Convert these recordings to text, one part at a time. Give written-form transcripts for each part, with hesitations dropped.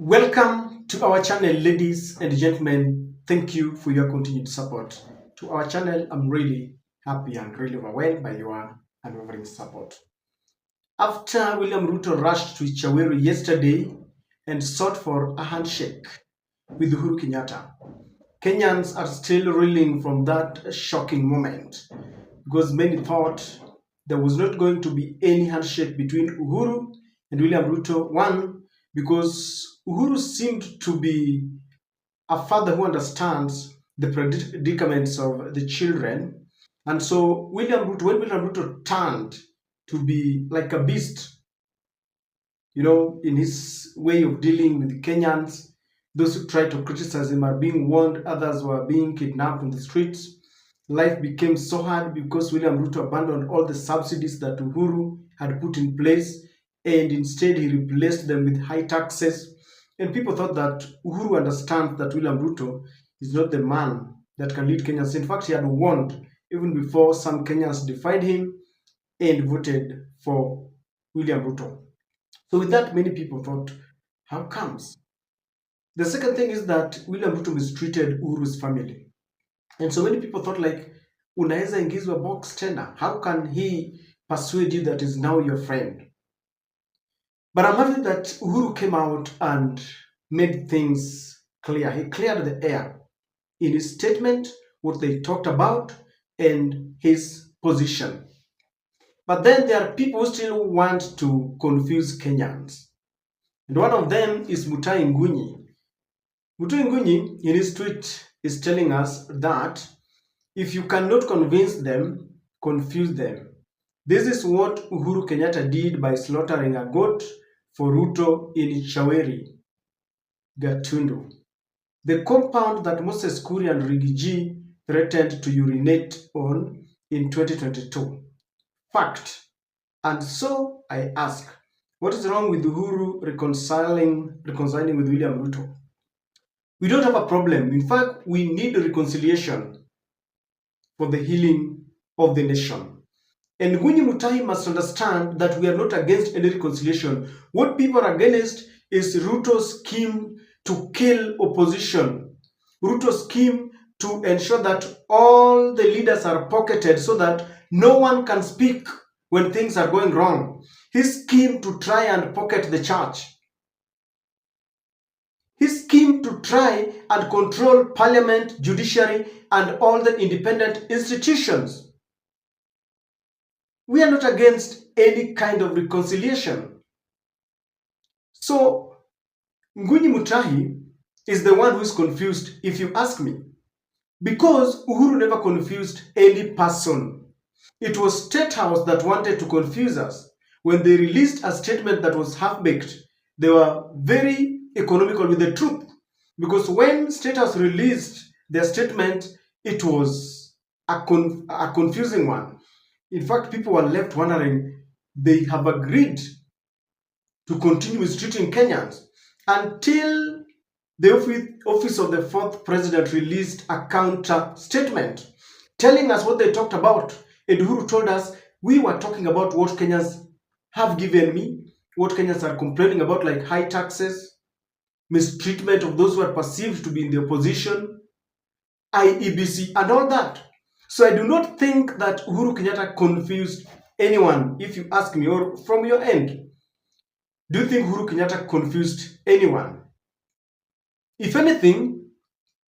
Welcome to our channel, ladies and gentlemen. Thank you for your continued support to our channel. I'm really happy and really overwhelmed by your unwavering support. After William Ruto rushed to Chaweri yesterday and sought for a handshake with Uhuru Kenyatta, Kenyans are still reeling from that shocking moment because many thought there was not going to be any handshake between Uhuru and William Ruto. One, because Uhuru seemed to be a father who understands the predicaments of the children. And so when William Ruto turned to be like a beast, in his way of dealing with the Kenyans, those who tried to criticize him are being warned, others were being kidnapped on the streets. Life became so hard because William Ruto abandoned all the subsidies that Uhuru had put in place, and instead he replaced them with high taxes. And people thought that Uhuru understands that William Ruto is not the man that can lead Kenyans. In fact, he had warned even before some Kenyans defied him and voted for William Ruto. So with that, many people thought, how comes? The second thing is that William Ruto mistreated Uhuru's family. And so many people thought like, unaweza ingizwa box tena. How can he persuade you that is now your friend? But I'm happy that Uhuru came out and made things clear. He cleared the air in his statement, what they talked about, and his position. But then there are people who still want to confuse Kenyans. And one of them is Ngunyi. Ngunyi, in his tweet, is telling us that if you cannot convince them, confuse them. This is what Uhuru Kenyatta did by slaughtering a goat for Ruto in Chaweri, Gatundu, the compound that Moses Kuria and Rigiji threatened to urinate on in 2022. Fact. And so I ask, what is wrong with Uhuru reconciling with William Ruto? We don't have a problem. In fact, we need reconciliation for the healing of the nation. And Ngunyi must understand that we are not against any reconciliation. What people are against is Ruto's scheme to kill opposition. Ruto's scheme to ensure that all the leaders are pocketed so that no one can speak when things are going wrong. His scheme to try and pocket the church. His scheme to try and control parliament, judiciary, and all the independent institutions. We are not against any kind of reconciliation. So, Ngunyi is the one who is confused, if you ask me. Because Uhuru never confused any person. It was State House that wanted to confuse us. When they released a statement that was half-baked, they were very economical with the truth. Because when State House released their statement, it was a confusing one. In fact, people were left wondering, they have agreed to continue mistreating Kenyans until the office of the fourth president released a counter statement telling us what they talked about. And Uhuru told us, we were talking about what Kenyans have given me, what Kenyans are complaining about, like high taxes, mistreatment of those who are perceived to be in the opposition, IEBC, and all that. So I do not think that Uhuru Kenyatta confused anyone, if you ask me, or from your end. Do you think Uhuru Kenyatta confused anyone? If anything,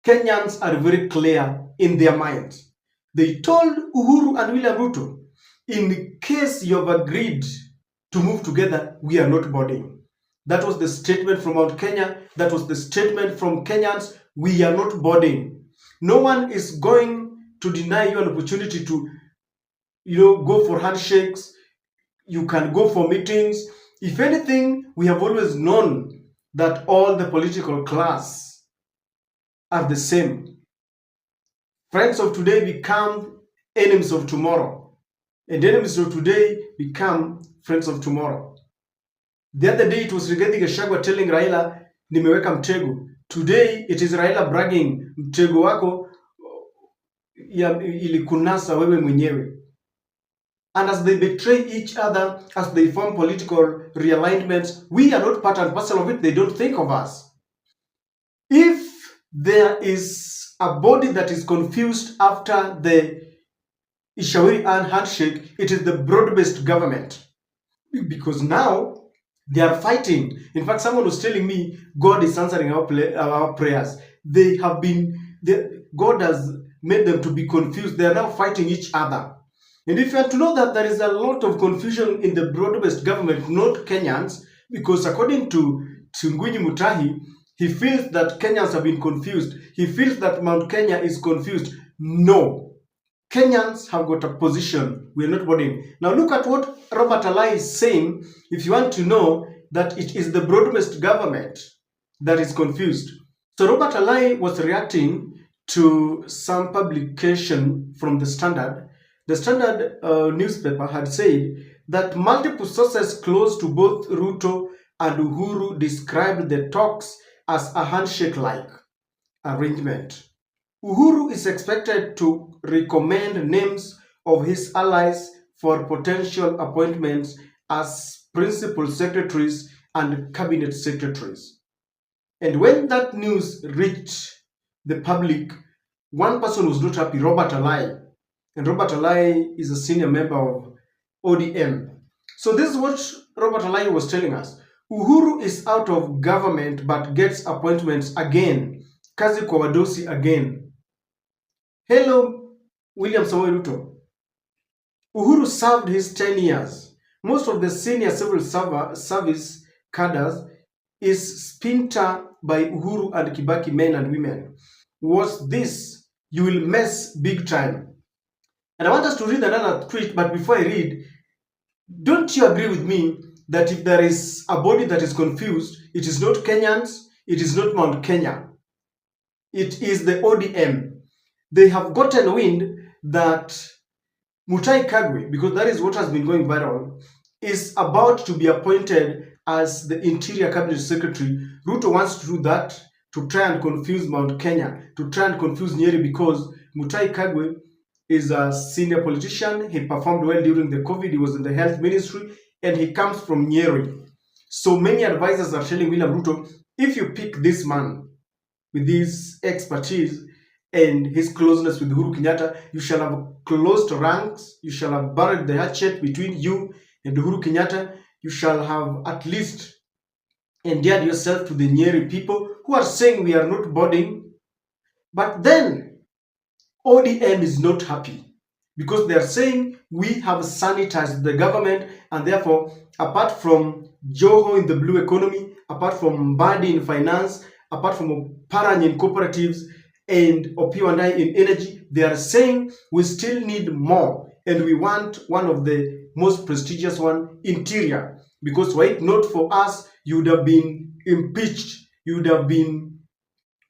Kenyans are very clear in their minds. They told Uhuru and William Ruto, in case you have agreed to move together, we are not boarding. That was the statement from Mount Kenya. That was the statement from Kenyans. We are not boarding. No one is going to deny you an opportunity to, go for handshakes. You can go for meetings. If anything, we have always known that all the political class are the same. Friends of today become enemies of tomorrow. And enemies of today become friends of tomorrow. The other day it was Rigathi Gachagua telling Raila, nimeweka mtego. Today it is Raila bragging, mtego wako ilikunasa wewe mwenyewe. And as they betray each other, as they form political realignments, we are not part and parcel of it. They don't think of us. If there is a body that is confused after the Ishawiri and handshake, it is the broad-based government. Because now they are fighting. In fact, someone was telling me God is answering our prayers. God has made them to be confused. They are now fighting each other. And if you are to know that there is a lot of confusion in the broad-based government, not Kenyans, because according to Ngunyi Mutahi, he feels that Kenyans have been confused. He feels that Mount Kenya is confused. No. Kenyans have got a position. We are not boarding. Now look at what Robert Alai is saying if you want to know that it is the broad-based government that is confused. So Robert Alai was reacting to some publication from the Standard. The Standard newspaper had said that multiple sources close to both Ruto and Uhuru described the talks as a handshake-like arrangement. Uhuru is expected to recommend names of his allies for potential appointments as principal secretaries and cabinet secretaries. And when that news reached the public, one person was not happy, Robert Alai. And Robert Alai is a senior member of ODM. So this is what Robert Alai was telling us. Uhuru is out of government but gets appointments again. Kazi kwa wadosi again. Hello, William Samoei Ruto. Uhuru served his 10 years. Most of the senior civil service cadres is splintered by Uhuru and Kibaki men and women. Was this, you will mess big time. And I want us to read another tweet, but before I read, don't you agree with me that if there is a body that is confused, it is not Kenyans, it is not Mount Kenya, it is the ODM. They have gotten wind that Mutahi Kagwe, because that is what has been going viral, is about to be appointed as the Interior Cabinet Secretary. Ruto wants to do that to try and confuse Mount Kenya, to try and confuse Nyeri, because Mutahi Kagwe is a senior politician. He performed well during the COVID. He was in the health ministry, and he comes from Nyeri. So many advisors are telling William Ruto, if you pick this man with his expertise and his closeness with Uhuru Kenyatta, you shall have closed ranks, you shall have buried the hatchet between you and Uhuru Kenyatta, you shall have at least endeared yourself to the Nyeri people who are saying we are not boarding. But then ODM is not happy because they are saying we have sanitized the government, and therefore, apart from Joho in the blue economy, apart from Mbadi in finance, apart from Parany in cooperatives, and Opio and I in energy, they are saying we still need more, and we want one of the most prestigious one, Interior, because were it not for us, you would have been impeached, you would have been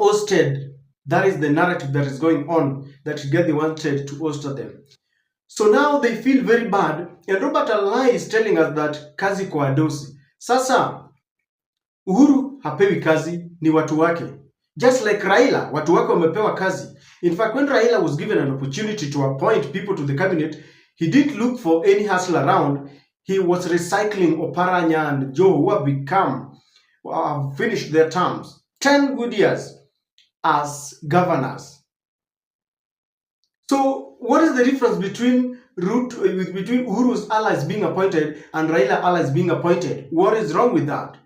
ousted. That is the narrative that is going on, that they wanted to ouster them. So now they feel very bad, and Robert Alai is telling us that kazi kwa wadosi. Sasa Uhuru hapewi kazi, ni watu wake. Just like Raila, watu wake wamepewa kazi. In fact, when Raila was given an opportunity to appoint people to the cabinet, he didn't look for any hustle around. He was recycling Oparanya and Joe, who have finished their terms. 10 good years as governors. So what is the difference between Uhuru's allies being appointed and Raila allies being appointed? What is wrong with that?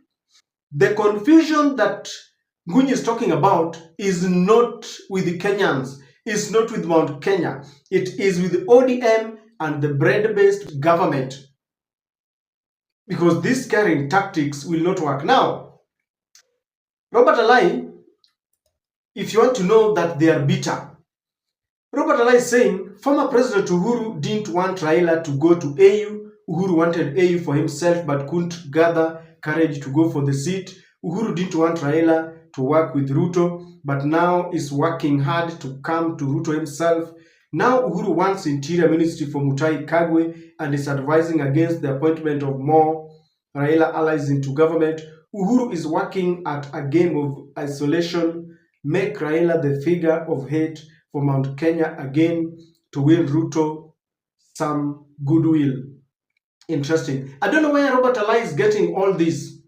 The confusion that Ngunyi is talking about is not with the Kenyans, it's not with Mount Kenya. It is with ODM and the bread-based government. Because these carrying tactics will not work. Now, Robert Alai, if you want to know that they are bitter, Robert Alai is saying former President Uhuru didn't want Raila to go to AU. Uhuru wanted AU for himself but couldn't gather courage to go for the seat. Uhuru didn't want Raila to work with Ruto, but now is working hard to come to Ruto himself. Now Uhuru wants Interior Ministry for Mutahi Kagwe and is advising against the appointment of more Raila allies into government. Uhuru is working at a game of isolation, make Raila the figure of hate for Mount Kenya again to win Ruto some goodwill. Interesting. I don't know where Robert Alai is getting all this.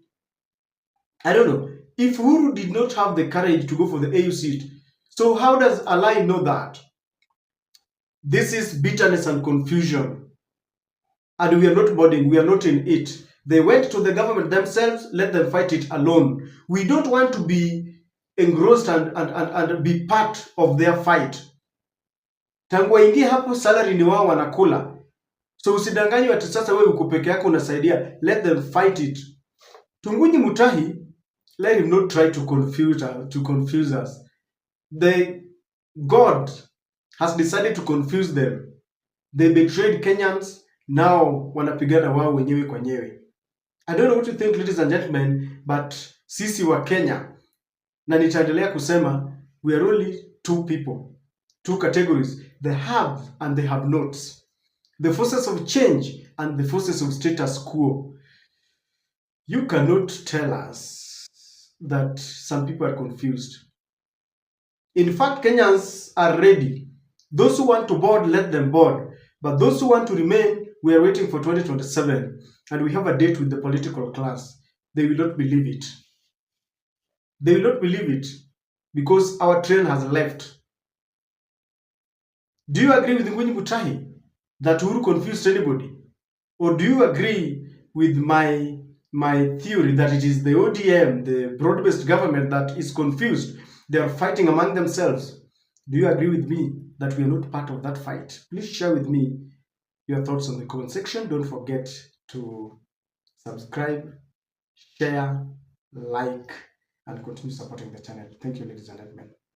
I don't know. If Uhuru did not have the courage to go for the AU seat, so how does Alai know that? This is bitterness and confusion. And we are not boarding, we are not in it. They went to the government themselves, let them fight it alone. We don't want to be engrossed and be part of their fight. Tangu waingie hapo, salary ni wao wanakula. So usidanganywe ati sasa wewe uko peke yako unasaidia. Let them fight it. Ngunyi Mutahi, let him not try to confuse us. God has decided to confuse them. They betrayed Kenyans, now wanapigana wao wenyewe kwa nyewe. I don't know what you think, ladies and gentlemen, but sisi wa Kenya, na nitaendelea kusema, we are only two people, two categories, the have and the have nots, the forces of change and the forces of status quo. You cannot tell us that some people are confused. In fact, Kenyans are ready. Those who want to board, let them board. But those who want to remain, we are waiting for 2027. And we have a date with the political class. They will not believe it. They will not believe it because our train has left. Do you agree with Ngunyi Mutahi that Uhuru confused anybody? Or do you agree with my theory that it is the ODM, the broad-based government, that is confused? They are fighting among themselves. Do you agree with me that we are not part of that fight? Please share with me your thoughts on the comment section. Don't forget to subscribe, share, like, and continue supporting the channel. Thank you, ladies and gentlemen.